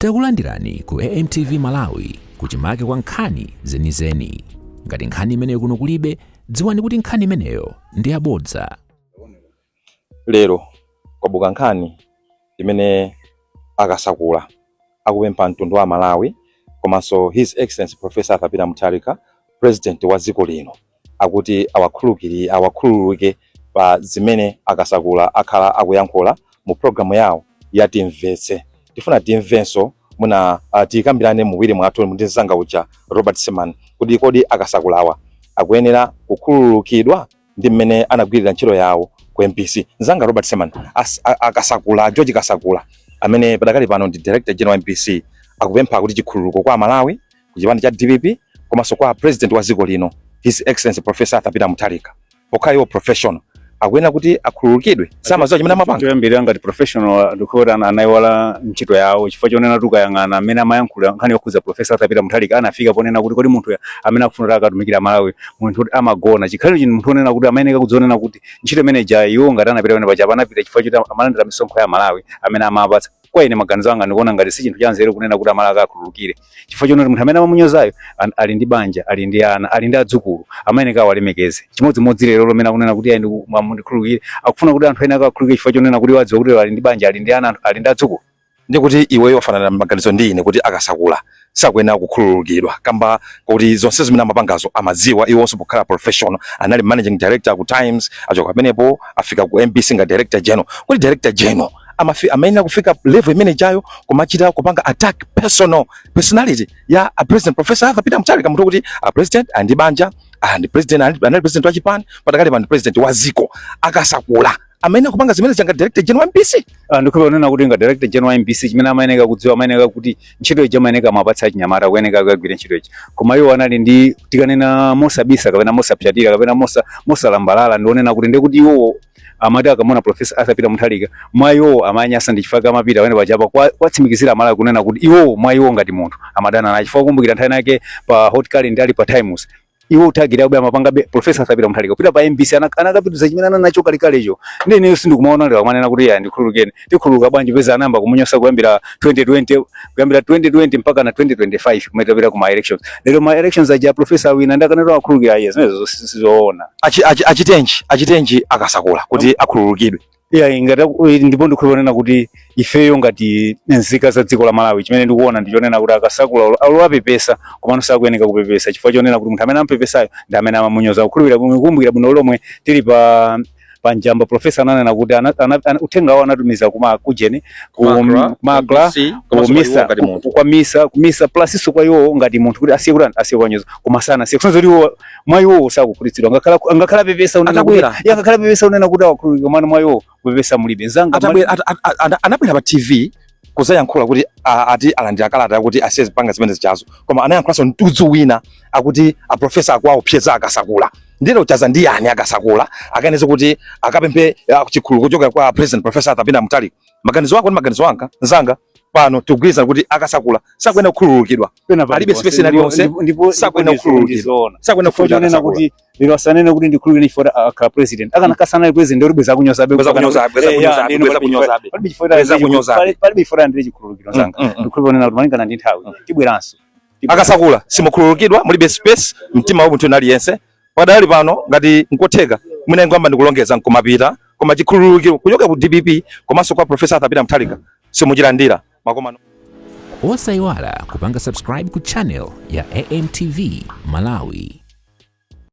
Takulandirani ku AMTV Malawi kuchimake kwa nkhani zenizeni. Ngati nkhani imeneyo kuno kulibe, dziwani kuti nkhani imeneyo ndi yabodza. Lero kwabuka nkhani imene akasakula akupempha mtundu wa Malawi komanso His Excellency Professor Arthur Peter Mutharika, President wa dziko lino, akuti awakhululuke pa zimene akasakula akhala akuyankhula mu programu yawo ya Timvetse. Tifuna timvenso muna tikambirane muwiri mwathu ndi mzanga uja Robert Seman kuti kodi akasakulawa akuyenera kukhululukidwa ndi mmene anagwirira ntchito yawo ku MPC. Mzanga Robert Seman, akasakula George Kasakula amene padakali pano ndi Director General MPC akupempha kuti chikhululuko kwa Malawi ku chipani cha DPP komanso kwa President wa dziko lino His Excellency Professor Arthur Peter Mutharika. Pokayo professional akuyenera kuti akhululukidwe samaziwa chimene amapanga. Toyambira ngati professional ndikora anayiwala ntchito yawo chifukwa chonena tukayang'ana amene amayankhula nkhani yokhuza Professor Arthur Peter Mutharika anafika ponena kuti kodi munthu amene akufunira akatumikira Malawi munthu kuti amagona chikhalo chino munthu onena kuti amayeneka kudzionena kuti ntchito imene ja iwo ngati anapita pene pachapa anapita chifukwa choti amalandira misonkho ya Malawi amene amapatsa. Kwa ine maganizo anga ndikuona ngati si chinthu chanzeru kunena kuti Malawi akakhululukire chifukwa chonena munthu amene amamunyozayo ali ndi banja, ali ndi ana, ali ndi adzukulu amayeneka awalemekeze. Chimodzimodzi lero lomena kunena kuti ayi ndikhululukire akufuna kuti anthu ena akakhululukire chifukwa chonena kuti wadziwa kuti ali ndi banja, ali ndi ana, ali ndi adzukulu. Ndikuti iweyo ofanana maganizo ndi ine kuti akasakula sakuyenera kukhululukidwa kamba kuti zonse zimene amapangazo amadziwa iwonso pokhala professional, anali managing director ku Times, achoka pamenepo afika ku MPC nga director general. Kuti director general amayenera kufika level imene chayo kumachita kupanga attack personality ya President Professor Arthur Peter Mutharika, munthu kuti president andi banja, andi president, anali president wa chipani, patakali pano president wa dziko. Akasakula amayenera kupanga zimene changa director general MPC. Ndikuona kuti nga director general MPC chimene amayeneka kudziwa, amayeneka kuti ntchito ija amayeneka mapatsa chinyamata kuyeneka kugwira ntchito ija. Koma iwo anali ndi tikanena mosabisa kapena mosapyatira kapena mosalambalala ndionena kuti ndikuti iwo amati akamona Professor Arthur Peter Mutharika mwayo amanyasa ndi chifukwa amapita wene pachapa kwatsimikizira Malawi kunena kuti iwo mwayo ngati munthu amadana na chifukwa kumbukira nthawi yake pa hot calendar ali pa Times iwo utagira kubya mapanga Professor Arthur Peter Mutharika kupita pa MPC anakapituza chimene nacho kalikalecho ndine sindikumaona ndi amanena kuti ya ndikhululukeni tikhululuka bwanji peza anamba kumunyosa kuyambira 2020 mpaka na 2025 kumetapita kuma elections. Lero ma elections aja Professor wina ndakanero akhululukira yes nezo sizoona achitenji akasakula kuti akhululukidwe. Ingata ndipo ndikuonena kuti ifeyo ngati nzika za dziko la Malawi chimene ndikuona ndichonena kuti akasakula alowapepesa komano sakuyeneka kupepesa chifukwa chonena kuti munthu amene ampepesayo ndi amene amamunyoza. Kukhulupirira bwino lomwe tili pa njamba Professor ananena kuti uthenga wawo anatumiza kujeni kumakla kumisa plus iso kwa iwo ngati munthu kuti asiye kuwanyoza koma sana asiye kusonza iwo mwayo sakukhulitsidwa ngakhala pepesa unena kuti yakakhala pepesa unena kuti awakhululukira komano mwayo kupepesa mulibe. Nzanga anabwera pa TV kuzayankhula kuti ati alandira kalata kuti asiye zipanga zimene zichazo koma anayankhulanso mtudzu wina akuti Professor akwawo pyeza akasakula ndilo chaza ndi yani akasakula akaneze kuti akapemphe chikhululuko kuchoka kwa President Professor Arthur Peter Mutharika. Maganizo wako ndi maganizo wanga nzanga pano tikugwirizana kuti akasakula sakuyenera kukhululukidwa alibe space iliyonse sakuyenera kukhululukidwa sakuyenera kuti lero asanene kuti ndikhululukire chifukwa akhala president akanakasana president uri bweza kunyozabe palibe chifukwa ndi chikhululukiro nzanga ndikhulupirira kuti malingana ndi nthawi tibweranso akasakula simukhululukidwa mulibe space mtima wa munthu aliyense. Padali pano ngati nkotheka mwina ngwamba ndikulongeza nkomapita koma chikhululukiro kuchoka ku DPP komanso kwa Professor Arthur Peter Mutharika simuchilandira makomano. Osayiwala kupanga subscribe ku channel ya AMTV Malawi.